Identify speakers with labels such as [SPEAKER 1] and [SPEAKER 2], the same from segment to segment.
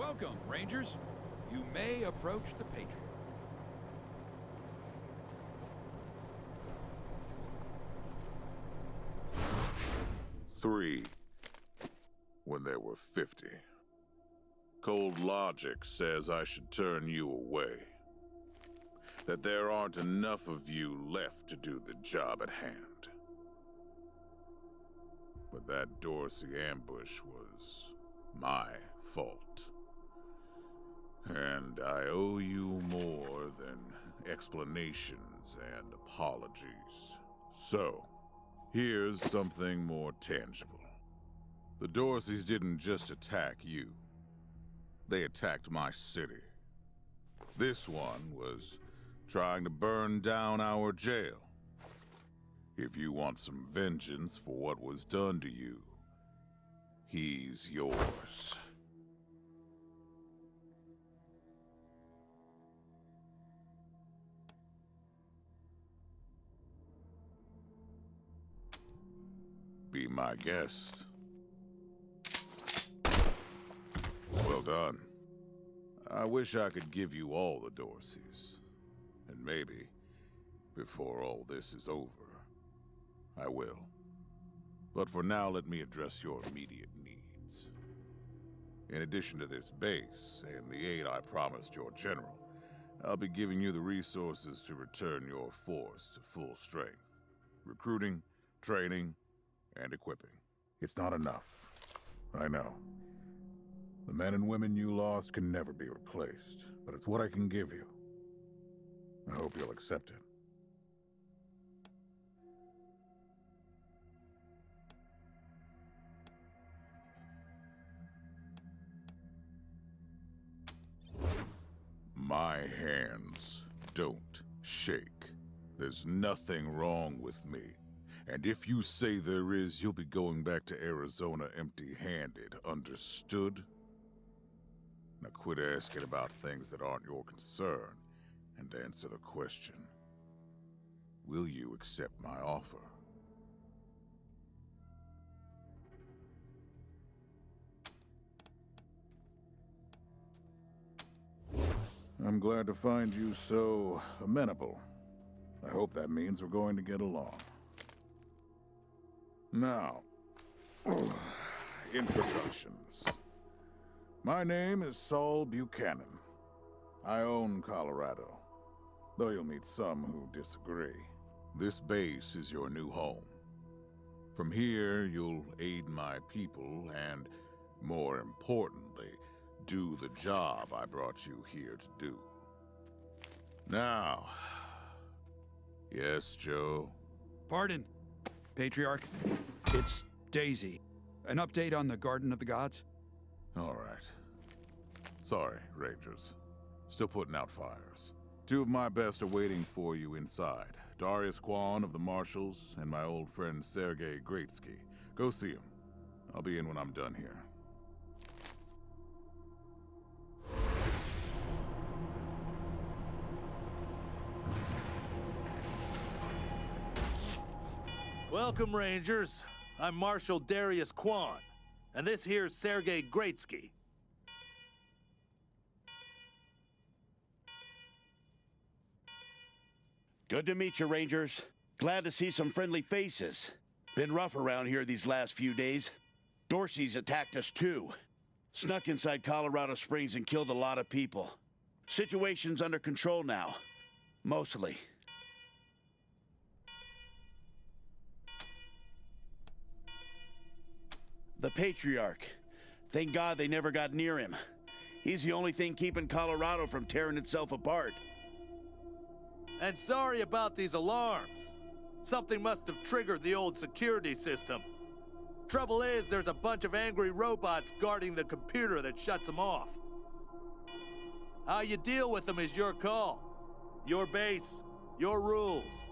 [SPEAKER 1] Welcome, Rangers. You may approach the Patriot.
[SPEAKER 2] 3 when there were 50. Cold logic says I should turn you away. That there aren't enough of you left to do the job at hand. But that Dorsey ambush was my fault. And I owe you more than explanations and apologies. So, here's something more tangible. The Dorseys didn't just attack you. They attacked my city. This one was trying to burn down our jail. If you want some vengeance for what was done to you, he's yours. Be my guest. Well done. I wish I could give you all the Dorseys. And maybe, before all this is over, I will. But for now, let me address your immediate needs. In addition to this base and the aid I promised your general, I'll be giving you the resources to return your force to full strength. Recruiting, training, and equipping. It's not enough. I know. The men and women you lost can never be replaced, but it's what I can give you. I hope you'll accept it. My hands don't shake. There's nothing wrong with me. And if you say there is, you'll be going back to Arizona empty-handed, understood? Now quit asking about things that aren't your concern, and answer the question. Will you accept my offer? I'm glad to find you so amenable. I hope that means we're going to get along. Now, introductions. My name is Saul Buchanan. I own Colorado, though you'll meet some who disagree. This base is your new home. From here, you'll aid my people and, more importantly, do the job I brought you here to do. Now, yes, Joe?
[SPEAKER 1] Pardon, Patriarch. It's Daisy. An update on the Garden of the Gods?
[SPEAKER 2] All right. Sorry, Rangers. Still putting out fires. 2 of my best are waiting for you inside. Darius Kwan of the Marshals and my old friend Sergei Greatsky. Go see him. I'll be in when I'm done here.
[SPEAKER 3] Welcome, Rangers. I'm Marshal Darius Kwan, and this here's Sergei Greatsky.
[SPEAKER 4] Good to meet you, Rangers. Glad to see some friendly faces. Been rough around here these last few days. Dorsey's attacked us too. Snuck inside Colorado Springs and killed a lot of people. Situation's under control now. Mostly. The Patriarch. Thank God they never got near him. He's the only thing keeping Colorado from tearing itself apart.
[SPEAKER 3] And sorry about these alarms. Something must have triggered the old security system. Trouble is, there's a bunch of angry robots guarding the computer that shuts them off. How you deal with them is your call. Your base, your rules.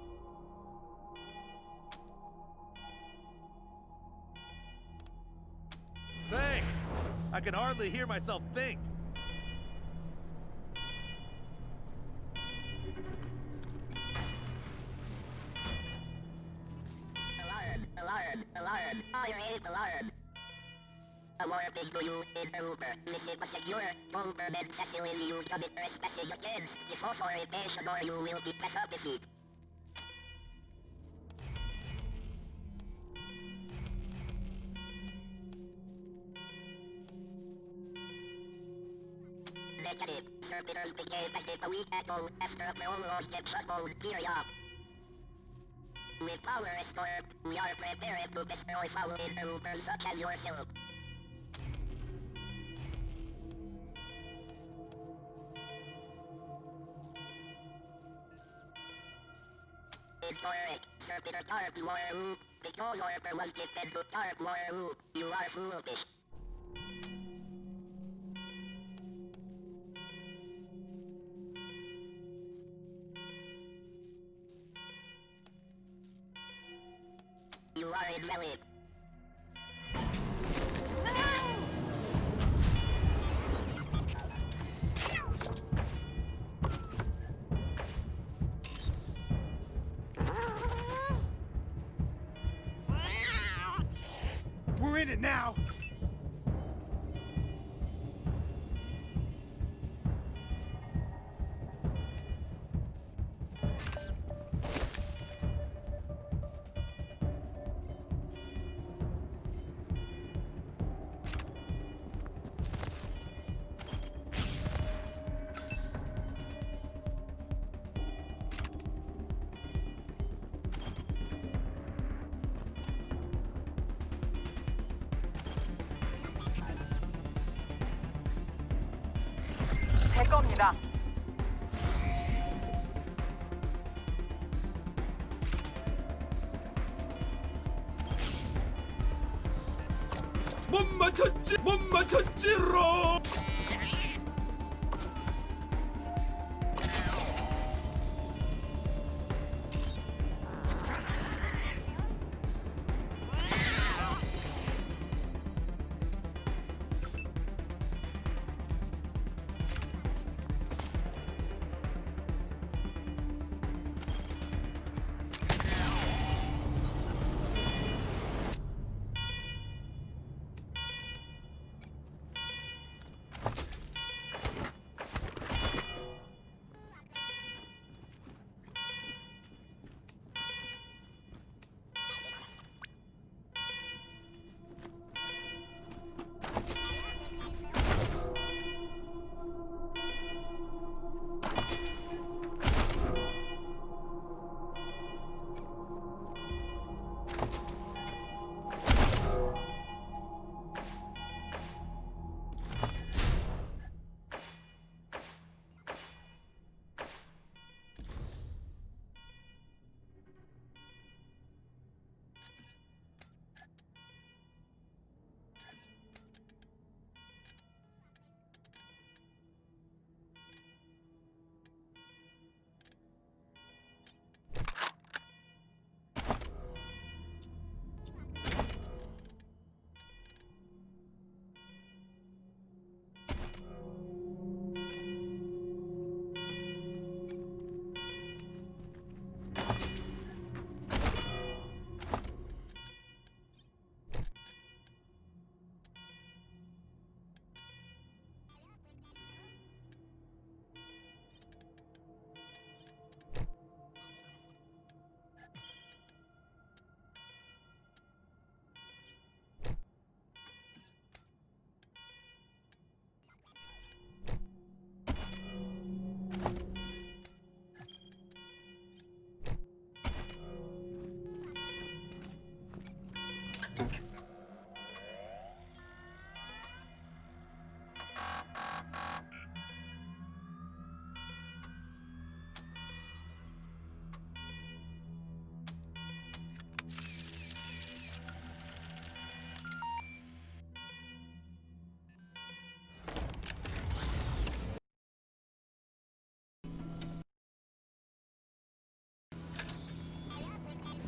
[SPEAKER 3] Thanks! I can hardly hear myself think.
[SPEAKER 5] awarded to you in Uber. Visit a secure, government facility you commit trespassing against before orientation or you will be penalized. Negative. Servitors began a week ago after a prolonged and shutdown period. With power restored, we are prepared to destroy foul interlopers such as yourself. Incorrect. Servitor Tarp Waru. Because Orper was gifted to Tarp Waru, you are foolish. You are invalid.
[SPEAKER 6] We're in it now!
[SPEAKER 7] 제 겁니다.
[SPEAKER 1] 못 맞췄지로.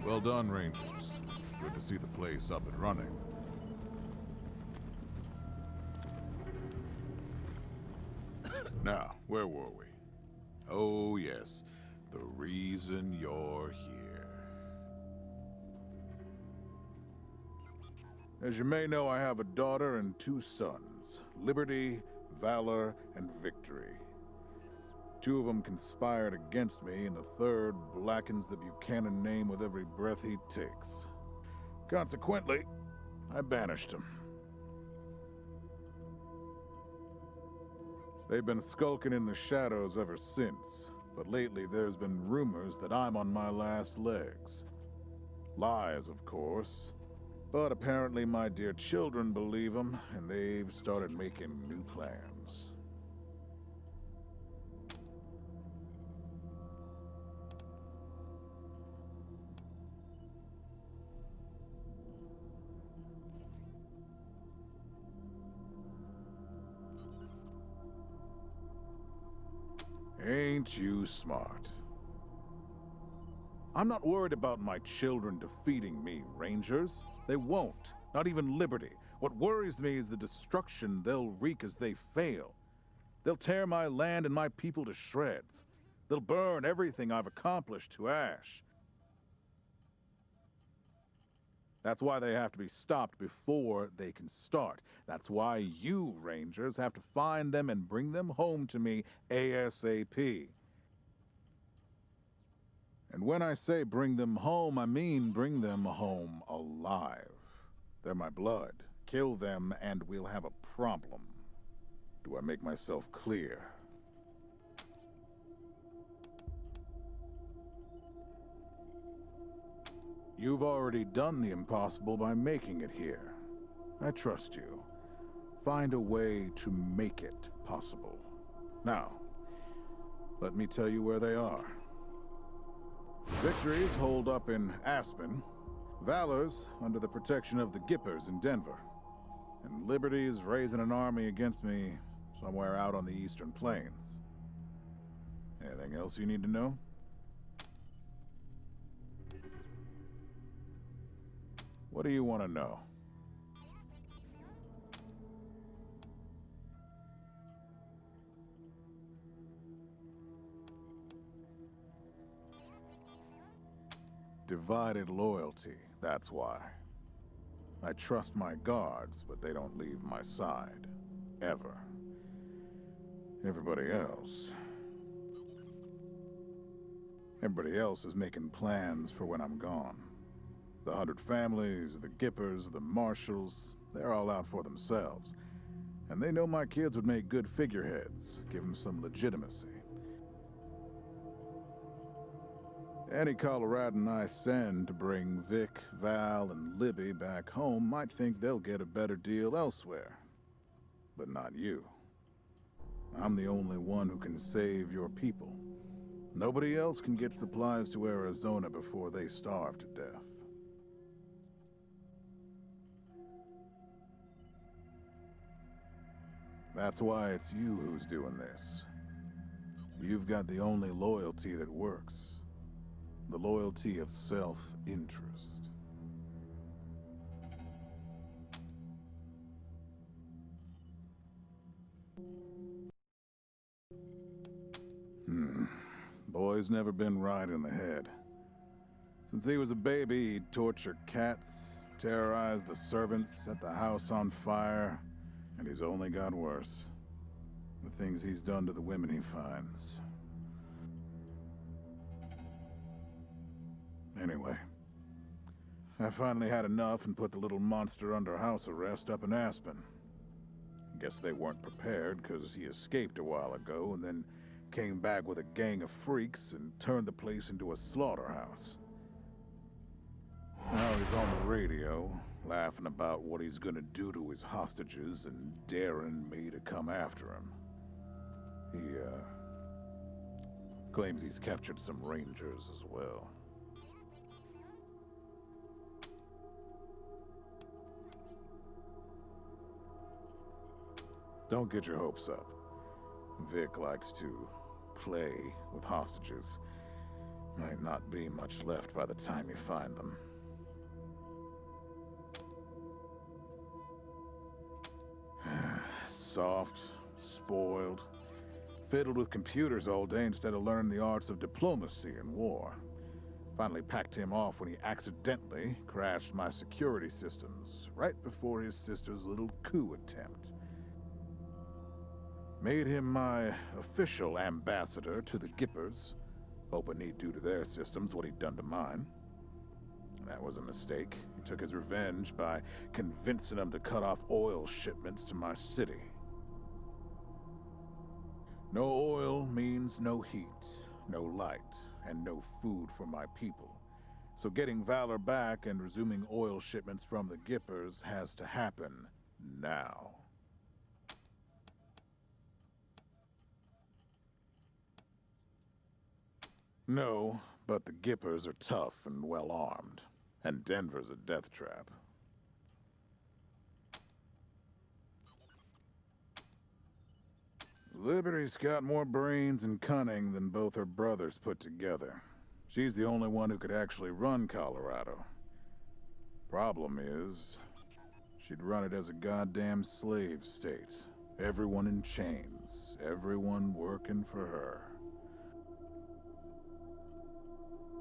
[SPEAKER 2] Well done, Rangers. Good to see the place up and running. Now, where were we? Oh, yes. The reason you're here. As you may know, I have a daughter and two sons, Liberty, Valor, and Victory. Two of them conspired against me, and the third blackens the Buchanan name with every breath he takes. Consequently, I banished him. They've been skulking in the shadows ever since, but lately there's been rumors that I'm on my last legs. Lies, of course, but apparently my dear children believe them, and they've started making new plans. Ain't you smart? I'm not worried about my children defeating me, Rangers. They won't. Not even Liberty. What worries me is the destruction they'll wreak as they fail. They'll tear my land and my people to shreds. They'll burn everything I've accomplished to ash. That's why they have to be stopped before they can start. That's why you, Rangers, have to find them and bring them home to me ASAP. And when I say bring them home, I mean bring them home alive. They're my blood. Kill them and we'll have a problem. Do I make myself clear? You've already done the impossible by making it here. I trust you. Find a way to make it possible. Now, let me tell you where they are. Victory's holed up in Aspen. Valor's under the protection of the Gippers in Denver. And Liberty's raising an army against me somewhere out on the Eastern Plains. Anything else you need to know? What do you want to know? Divided loyalty, that's why. I trust my guards, but they don't leave my side. Ever. Everybody else is making plans for when I'm gone. The 100 families, the Gippers, the Marshals, they're all out for themselves. And they know my kids would make good figureheads, give them some legitimacy. Any Coloradan I send to bring Vic, Val, and Libby back home might think they'll get a better deal elsewhere. But not you. I'm the only one who can save your people. Nobody else can get supplies to Arizona before they starve to death. That's why it's you who's doing this. You've got the only loyalty that works. The loyalty of self-interest. Boy's never been right in the head. Since he was a baby, he'd torture cats, terrorize the servants, set the house on fire, and he's only got worse. The things he's done to the women he finds. Anyway, I finally had enough and put the little monster under house arrest up in Aspen. Guess they weren't prepared because he escaped a while ago and then came back with a gang of freaks and turned the place into a slaughterhouse. Now he's on the radio, laughing about what he's gonna do to his hostages and daring me to come after him. He, claims he's captured some Rangers as well. Don't get your hopes up. Vic likes to play with hostages. Might not be much left by the time you find them. Soft, spoiled, fiddled with computers all day instead of learning the arts of diplomacy and war.
[SPEAKER 6] Finally packed him off when he accidentally crashed my security systems right before his sister's little coup attempt. Made him my official ambassador to the Gippers, hoping he'd do to their systems what he'd done to mine. That was a mistake. He took his revenge by convincing them to cut off oil shipments to my city. No oil means no heat, no light, and no food for my people. So getting Valor back and resuming oil shipments from the Gippers has to happen now. No, but the Gippers are tough and well-armed, and Denver's a death trap. Liberty's got more brains and cunning than both her brothers put together. She's the only one who could actually run Colorado. Problem is, she'd run it as a goddamn slave state. Everyone in chains, everyone working for her.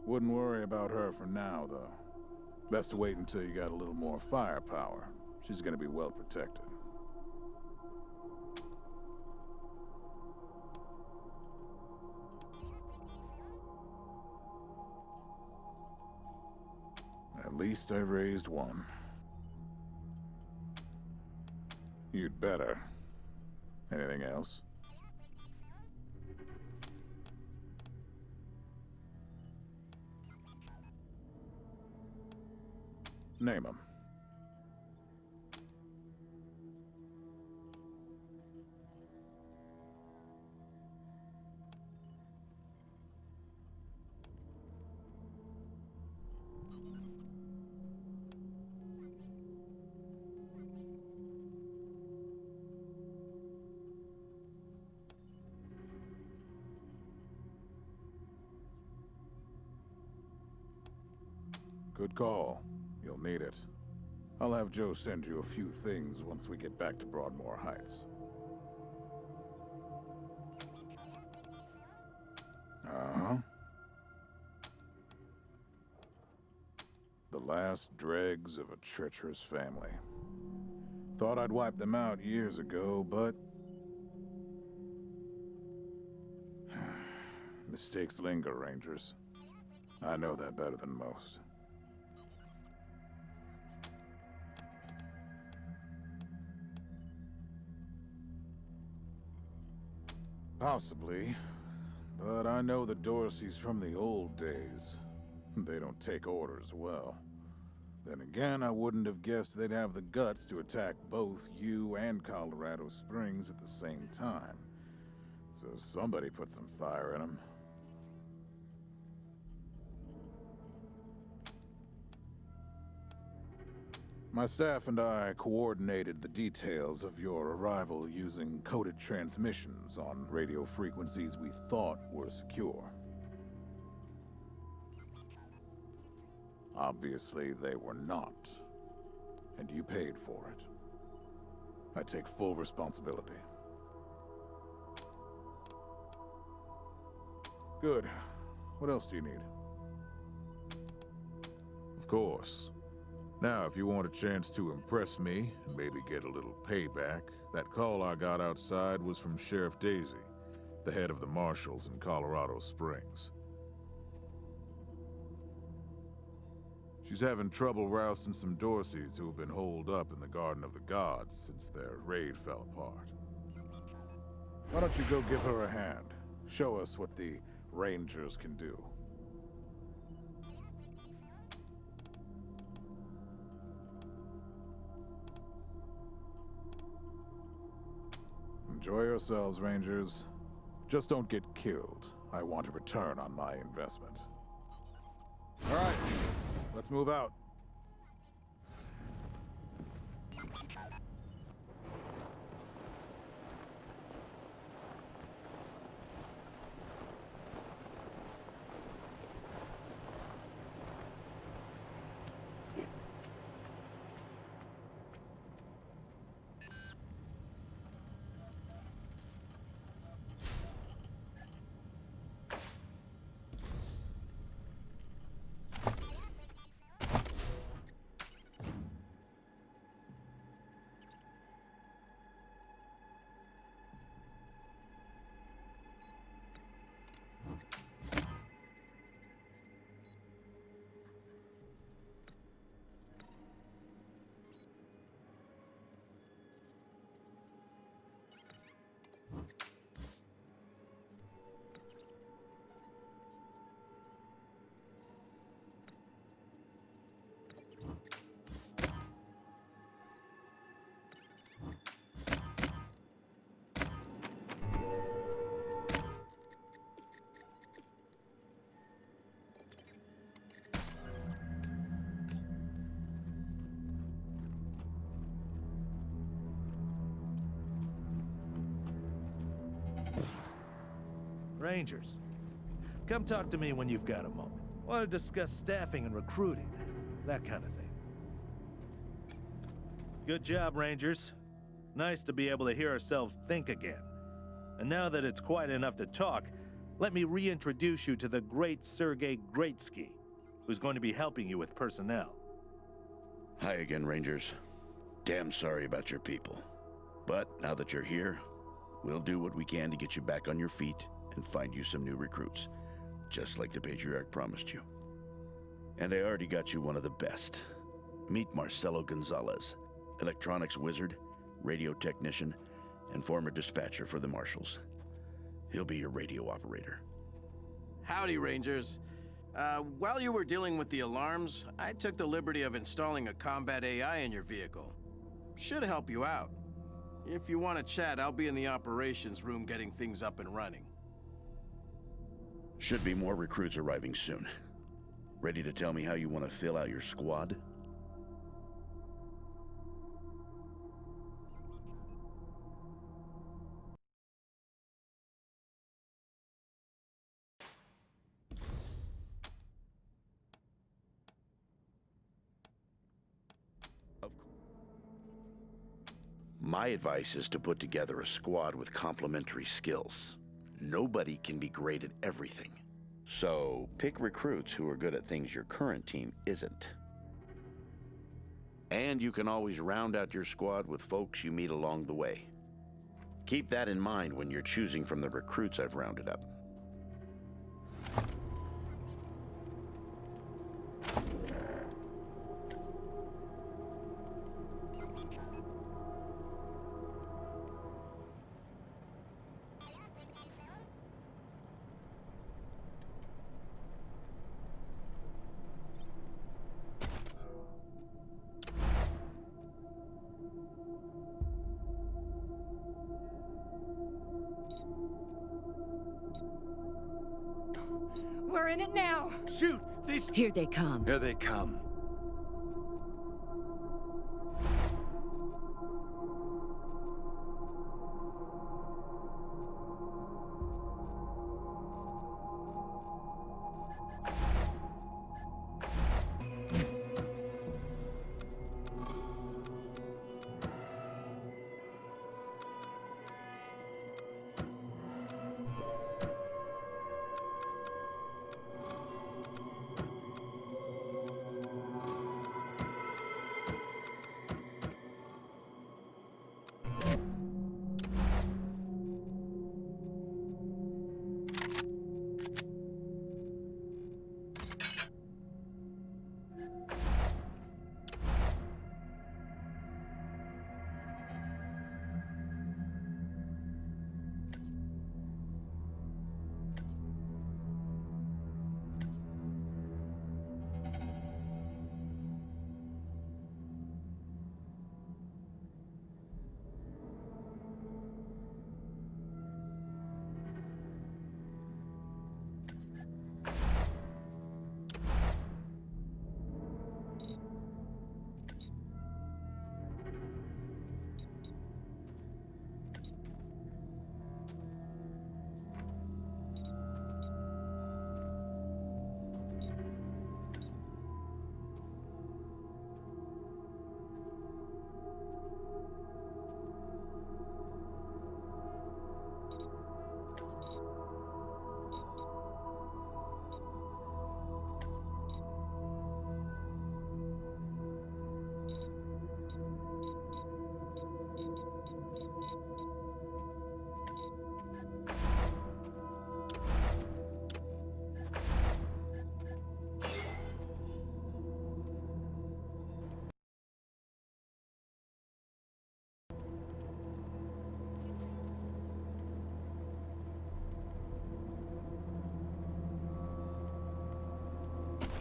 [SPEAKER 6] Wouldn't worry about her for now, though. Best to wait until you got a little more firepower. She's gonna be well protected. At least I raised one. You'd better. Anything else? Name 'em. Good call. You'll need it. I'll have Joe send you a few things once we get back to Broadmoor Heights. Uh-huh. The last dregs of a treacherous family. Thought I'd wiped them out years ago, but... mistakes linger, Rangers. I know that better than most. Possibly, but I know the Dorseys from the old days. They don't take orders well. Then again, I wouldn't have guessed they'd have the guts to attack both you and Colorado Springs at the same time. So somebody put some fire in them. My staff and I coordinated the details of your arrival using coded transmissions on radio frequencies we thought were secure. Obviously, they were not. And you paid for it. I take full responsibility. Good. What else do you need? Of course. Now, if you want a chance to impress me and maybe get a little payback, that call I got outside was from Sheriff Daisy, the head of the marshals in Colorado Springs. She's having trouble rousting some Dorseys who have been holed up in the Garden of the Gods since their raid fell apart. Why don't you go give her a hand? Show us what the Rangers can do. Enjoy yourselves, Rangers. Just don't get killed. I want a return on my investment. All right, let's move out.
[SPEAKER 3] Rangers, come talk to me when you've got a moment. Want to discuss staffing and recruiting, that kind of thing. Good job, Rangers. Nice to be able to hear ourselves think again. And now that it's quiet enough to talk, let me reintroduce you to the great Sergei Greatsky, who's going to be helping you with personnel.
[SPEAKER 4] Hi again, Rangers. Damn sorry about your people. But now that you're here, we'll do what we can to get you back on your feet and find you some new recruits, just like the Patriarch promised you. And I already got you one of the best. Meet Marcelo Gonzalez, electronics wizard, radio technician, and former dispatcher for the Marshals. He'll be your radio operator.
[SPEAKER 7] Howdy, Rangers. While you were dealing with the alarms, I took the liberty of installing a combat AI in your vehicle. Should help you out. If you want to chat, I'll be in the operations room getting things up and running.
[SPEAKER 4] Should be more recruits arriving soon. Ready to tell me how you want to fill out your squad? My advice is to put together a squad with complementary skills. Nobody can be great at everything. So pick recruits who are good at things your current team isn't. And you can always round out your squad with folks you meet along the way. Keep that in mind when you're choosing from the recruits I've rounded up.
[SPEAKER 8] We're in it now.
[SPEAKER 3] Shoot! These...
[SPEAKER 8] Here they come.
[SPEAKER 3] Here they come.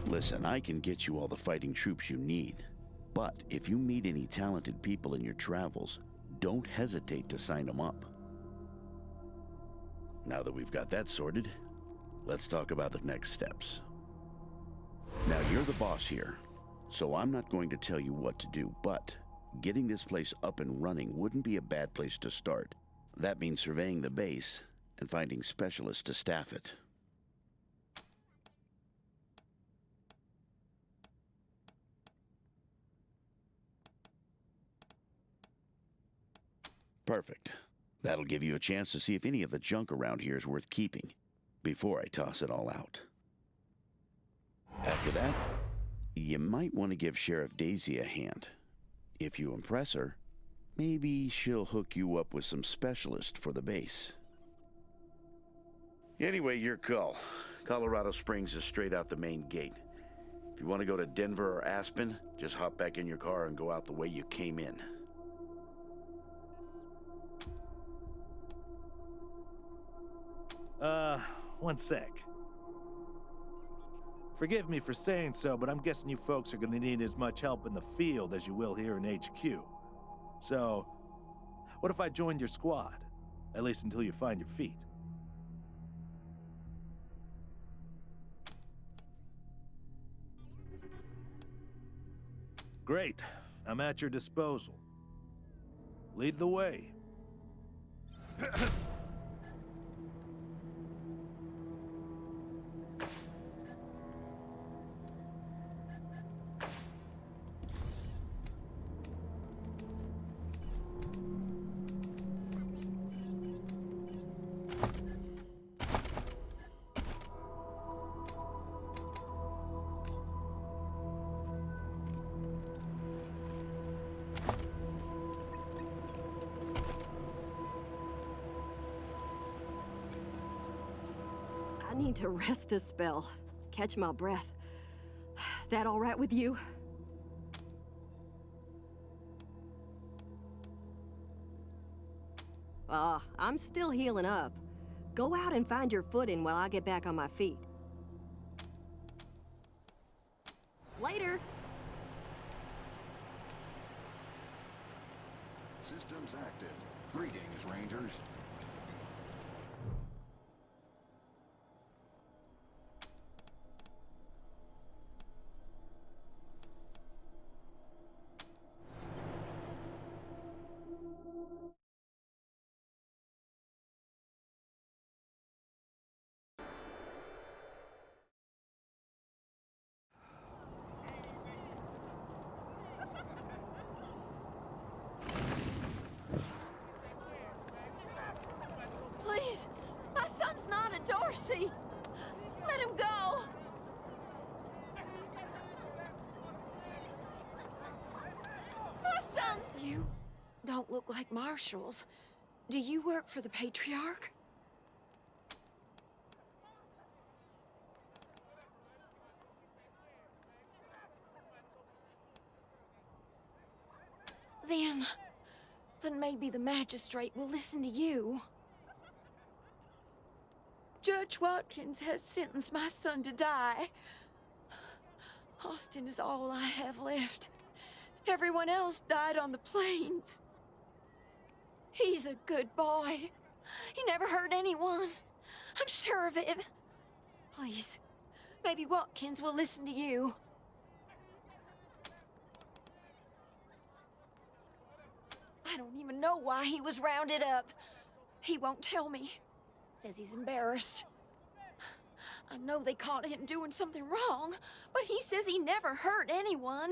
[SPEAKER 4] Listen, I can get you all the fighting troops you need. But if you meet any talented people in your travels, don't hesitate to sign them up. Now that we've got that sorted, let's talk about the next steps. Now, you're the boss here, so I'm not going to tell you what to do, but getting this place up and running wouldn't be a bad place to start. That means surveying the base and finding specialists to staff it. Perfect. That'll give you a chance to see if any of the junk around here is worth keeping, before I toss it all out. After that, you might want to give Sheriff Daisy a hand. If you impress her, maybe she'll hook you up with some specialist for the base. Anyway, your call. Colorado Springs is straight out the main gate. If you want to go to Denver or Aspen, just hop back in your car and go out the way you came in.
[SPEAKER 3] One sec. Forgive me for saying so, but I'm guessing you folks are gonna need as much help in the field as you will here in HQ. So, what if I joined your squad? At least until you find your feet. Great. I'm at your disposal. Lead the way.
[SPEAKER 8] I need to rest a spell. Catch my breath. That all right with you? I'm still healing up. Go out and find your footing while I get back on my feet. Later!
[SPEAKER 9] Systems active. Greetings, Rangers.
[SPEAKER 8] Please! My son's not a Dorsey! Let him go! My son's...
[SPEAKER 10] You don't look like marshals. Do you work for the Patriarch? Then maybe the magistrate will listen to you. Judge Watkins has sentenced my son to die. Austin is all I have left. Everyone else died on the plains. He's a good boy. He never hurt anyone. I'm sure of it. Please, maybe Watkins will listen to you. I don't even know why he was rounded up. He won't tell me. Says he's embarrassed. I know they caught him doing something wrong, but he says he never hurt anyone.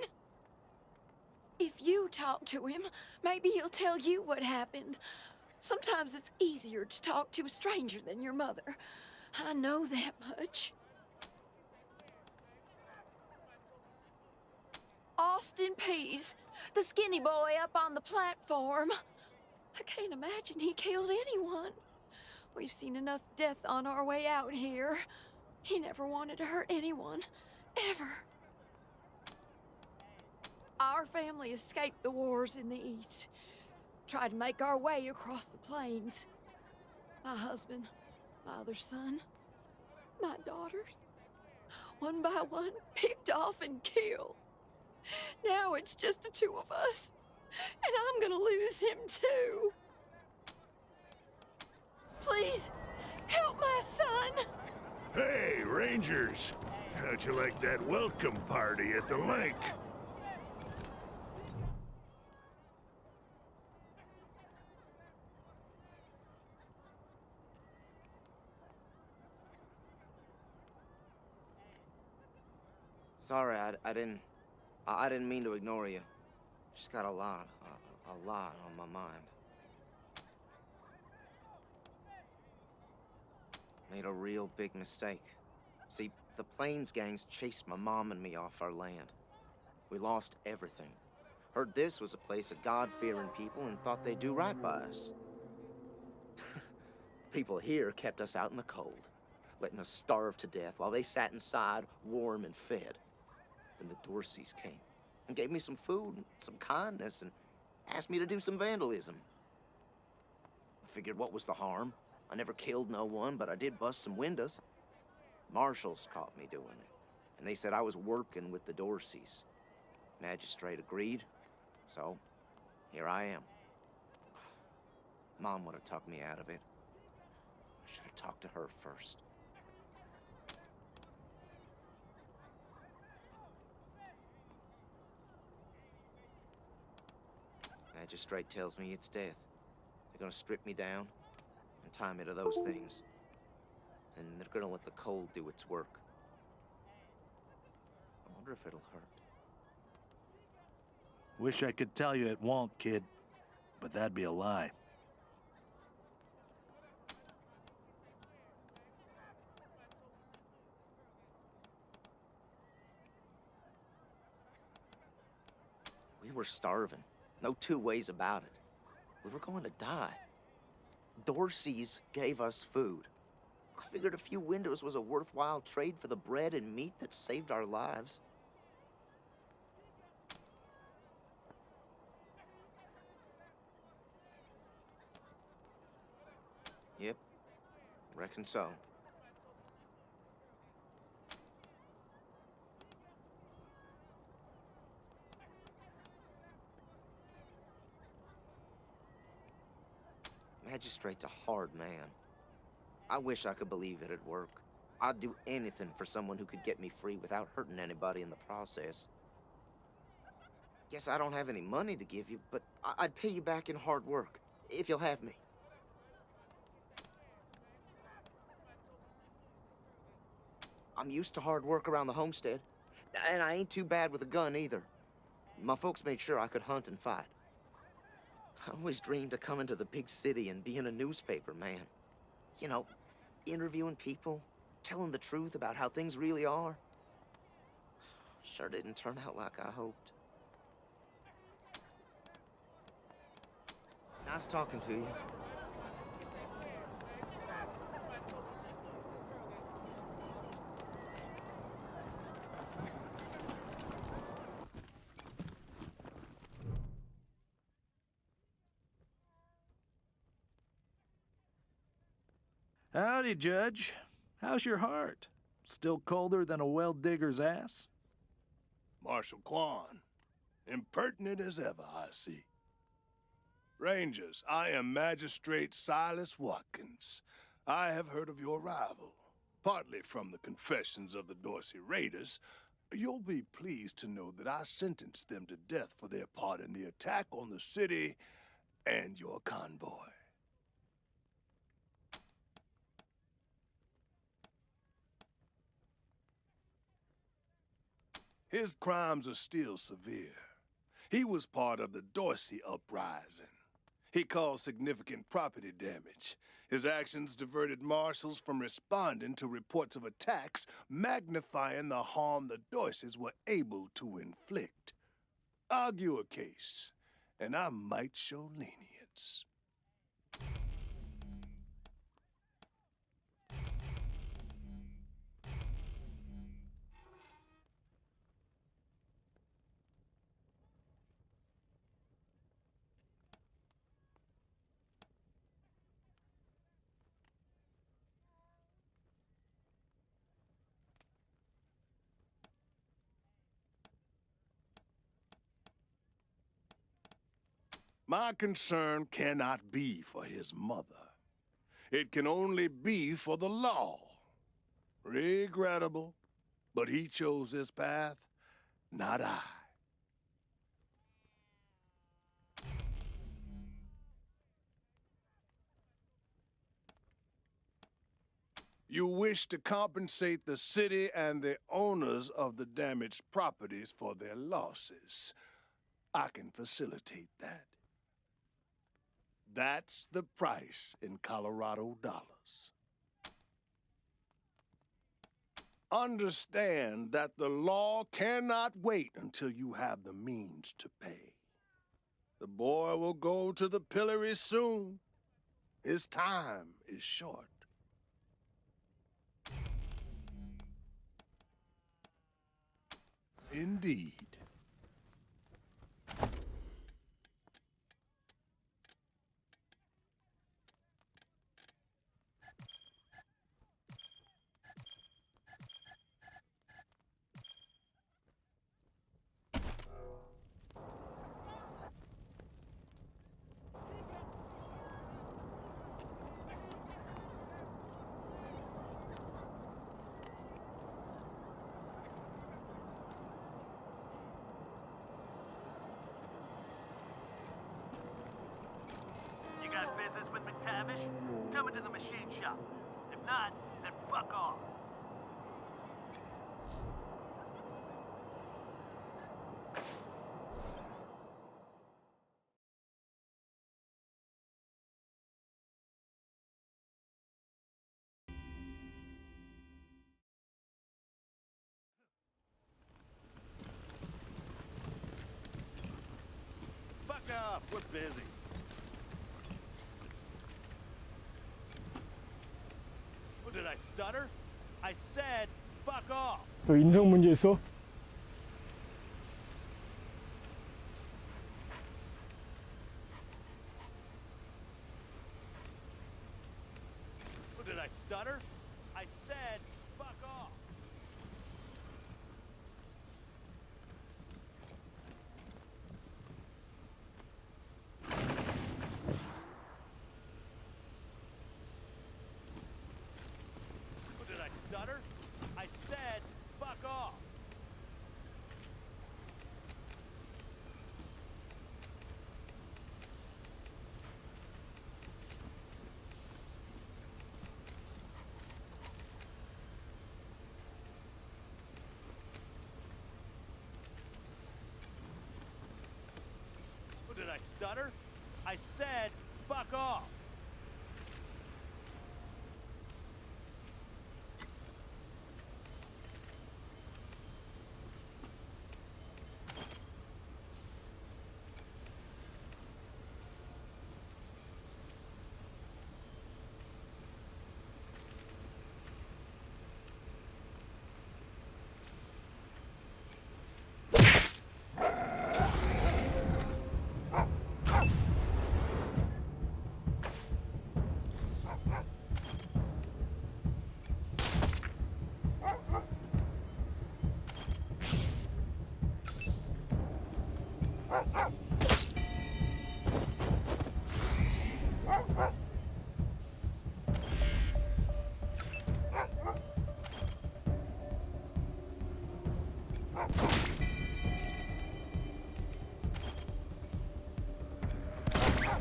[SPEAKER 10] If you talk to him, maybe he'll tell you what happened. Sometimes it's easier to talk to a stranger than your mother. I know that much. Austin Pease, the skinny boy up on the platform. I can't imagine he killed anyone. We've seen enough death on our way out here. He never wanted to hurt anyone, ever. Our family escaped the wars in the East. Tried to make our way across the plains. My husband, my other son, my daughters, one by one, picked off and killed. Now it's just the two of us, and I'm gonna lose him too. Please, help my son!
[SPEAKER 11] Hey, Rangers! How'd you like that welcome party at the lake?
[SPEAKER 12] Sorry, I didn't mean to ignore you. Just got a lot on my mind. Made a real big mistake. See, the Plains gangs chased my mom and me off our land. We lost everything. Heard this was a place of God-fearing people and thought they'd do right by us. People here kept us out in the cold, letting us starve to death while they sat inside, warm and fed. Then the Dorseys came and gave me some food and some kindness and asked me to do some vandalism. I figured, what was the harm? I never killed no one, but I did bust some windows. Marshals caught me doing it, and they said I was working with the Dorseys. Magistrate agreed, so here I am. Mom would have talked me out of it. I should have talked to her first. Magistrate tells me it's death. They're gonna strip me down and tie me to those things. And they're gonna let the cold do its work. I wonder if it'll hurt.
[SPEAKER 3] Wish I could tell you it won't, kid, but that'd be a lie.
[SPEAKER 12] We were starving. No two ways about it. We were going to die. Dorseys gave us food. I figured a few windows was a worthwhile trade for the bread and meat that saved our lives. Yep, reckon so. Magistrate's a hard man. I wish I could believe it'd work. I'd do anything for someone who could get me free without hurting anybody in the process. Guess I don't have any money to give you, but I'd pay you back in hard work, if you'll have me. I'm used to hard work around the homestead, and I ain't too bad with a gun either. My folks made sure I could hunt and fight. I always dreamed of coming to the big city and being a newspaper man. You know, interviewing people, telling the truth about how things really are. Sure didn't turn out like I hoped. Nice talking to you.
[SPEAKER 3] Howdy, Judge. How's your heart? Still colder than a well digger's ass?
[SPEAKER 11] Marshal Quan, impertinent as ever, I see. Rangers, I am Magistrate Silas Watkins. I have heard of your arrival, partly from the confessions of the Dorsey Raiders. You'll be pleased to know that I sentenced them to death for their part in the attack on the city and your convoy. His crimes are still severe. He was part of the Dorsey uprising. He caused significant property damage. His actions diverted marshals from responding to reports of attacks, magnifying the harm the Dorseys were able to inflict. Argue a case, and I might show lenience. My concern cannot be for his mother. It can only be for the law. Regrettable, but he chose this path, not I. You wish to compensate the city and the owners of the damaged properties for their losses. I can facilitate that. That's the price in Colorado dollars. Understand that the law cannot wait until you have the means to pay. The boy will go to the pillory soon. His time is short. Indeed.
[SPEAKER 3] Got business with McTavish? Come into the machine shop. If not, then fuck off. Fuck off, we're busy. Did I stutter? I said, fuck off.
[SPEAKER 13] 너 인성 문제 있어?
[SPEAKER 3] Did I stutter? I said, fuck off. Stutter? I said, fuck off. Did I stutter? I said, fuck off.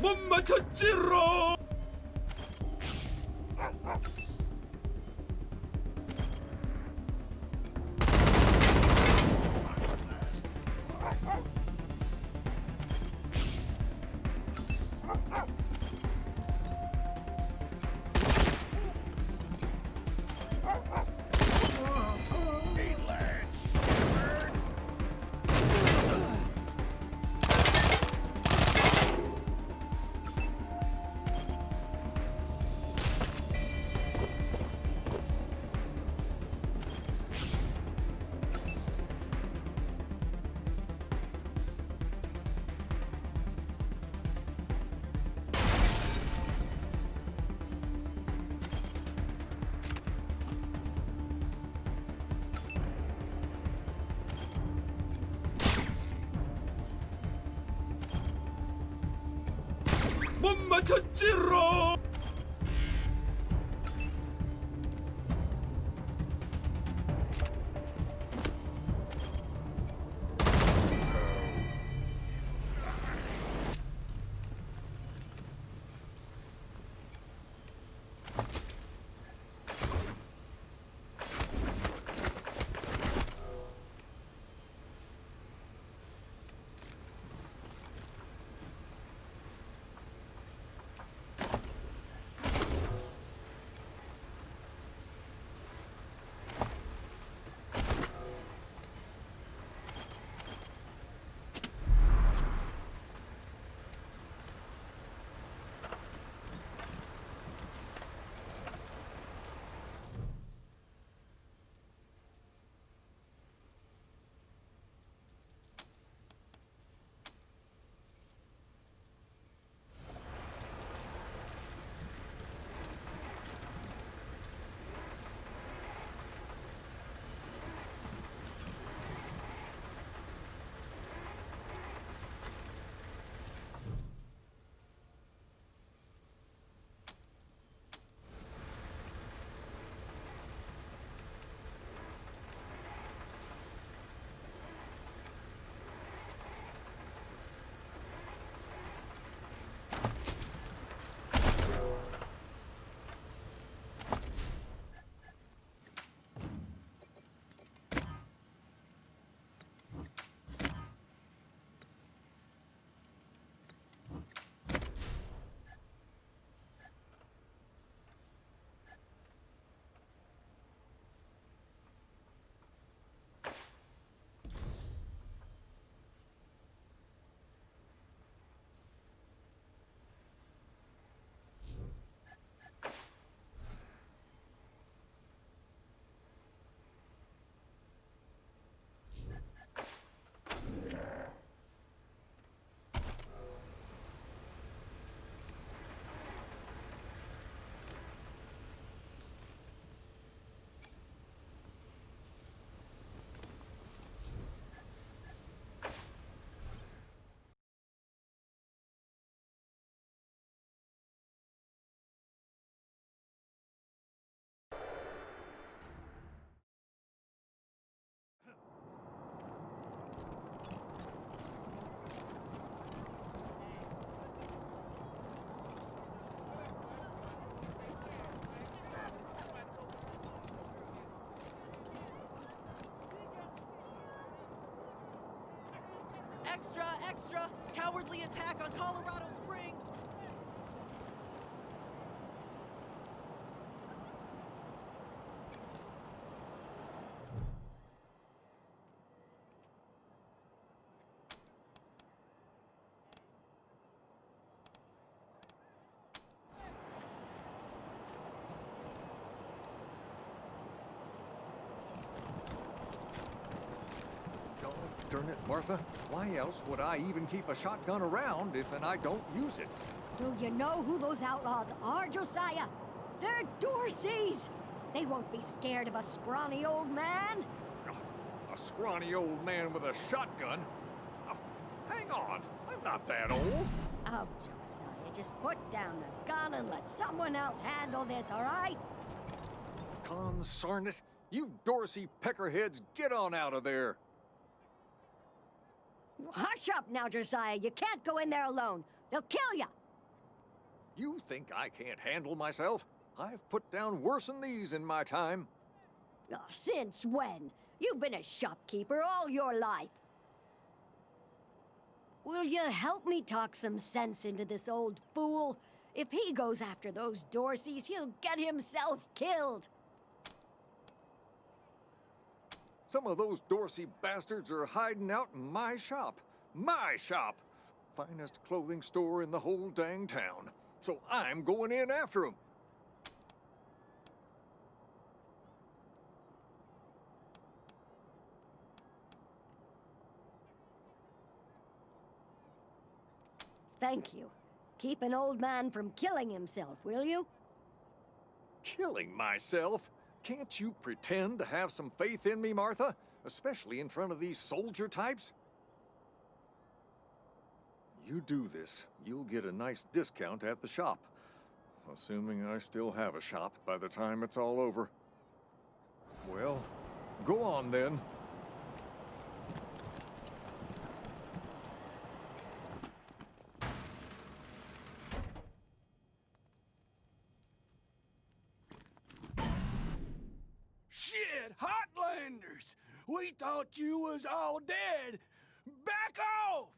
[SPEAKER 1] 못 맞췄지롱! 못 맞췄지롱!
[SPEAKER 13] Extra, extra! Cowardly attack on Colorado Springs!
[SPEAKER 14] Darn it, Martha. Why else would I even keep a shotgun around if I don't use it?
[SPEAKER 8] Do you know who those outlaws are, Josiah? They're Dorseys! They won't be scared of a scrawny old man.
[SPEAKER 14] A scrawny old man with a shotgun? Hang on, I'm not that old.
[SPEAKER 8] Oh, Josiah, just put down the gun and let someone else handle this, all right?
[SPEAKER 14] Consarn it. You Dorsey peckerheads, get on out of there.
[SPEAKER 8] Hush up now, Josiah. You can't go in there alone. They'll kill you.
[SPEAKER 14] You think I can't handle myself? I've put down worse than these in my time.
[SPEAKER 8] Oh, since when? You've been a shopkeeper all your life. Will you help me talk some sense into this old fool? If he goes after those Dorseys, he'll get himself killed.
[SPEAKER 14] Some of those Dorsey bastards are hiding out in my shop. My shop! Finest clothing store in the whole dang town. So I'm going in after them.
[SPEAKER 8] Thank you. Keep an old man from killing himself, will you?
[SPEAKER 14] Killing myself? Can't you pretend to have some faith in me, Martha? Especially in front of these soldier types? You do this, you'll get a nice discount at the shop. Assuming I still have a shop by the time it's all over. Well, go on then.
[SPEAKER 15] Shit, Hotlanders! We thought you was all dead! Back off!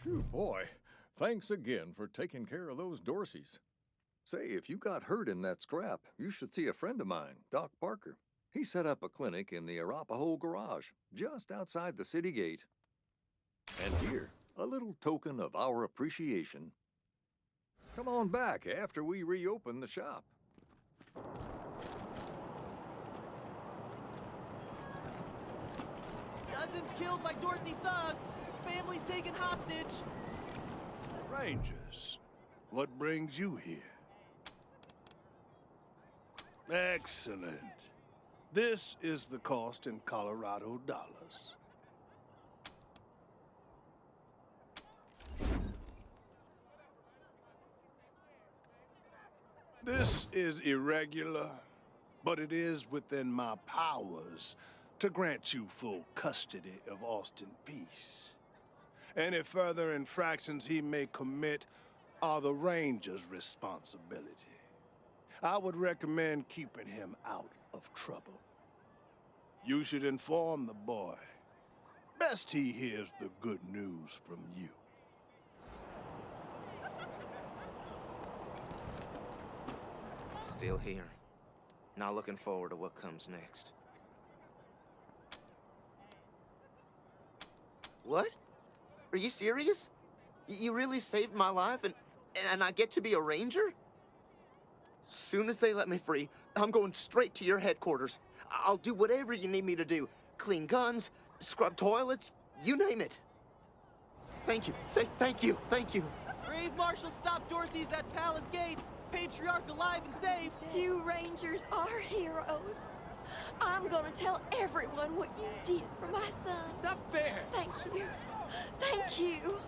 [SPEAKER 14] Phew, boy, thanks again for taking care of those Dorseys. Say, if you got hurt in that scrap, you should see a friend of mine, Doc Parker. He set up a clinic in the Arapahoe garage, just outside the city gate. And here, a little token of our appreciation. Come on back after we reopen the shop.
[SPEAKER 13] Dozens killed by Dorsey thugs. Families taken hostage.
[SPEAKER 11] Rangers, what brings you here? Excellent. This is the cost in Colorado dollars. This is irregular, but it is within my powers to grant you full custody of Austin Peace. Any further infractions he may commit are the Ranger's responsibility. I would recommend keeping him out of trouble. You should inform the boy. Best he hears the good news from you.
[SPEAKER 12] Still here. Not looking forward to what comes next. What? Are you serious? You really saved my life and I get to be a ranger? Soon as they let me free, I'm going straight to your headquarters. I'll do whatever you need me to do. Clean guns, scrub toilets, you name it. Thank you. Thank you. Thank you.
[SPEAKER 13] Brave Marshal stopped Dorsey's at Palace Gates. Patriarch alive and safe.
[SPEAKER 10] You Rangers are heroes. I'm gonna tell everyone what you did for my son.
[SPEAKER 15] It's not fair.
[SPEAKER 10] Thank you. Thank you.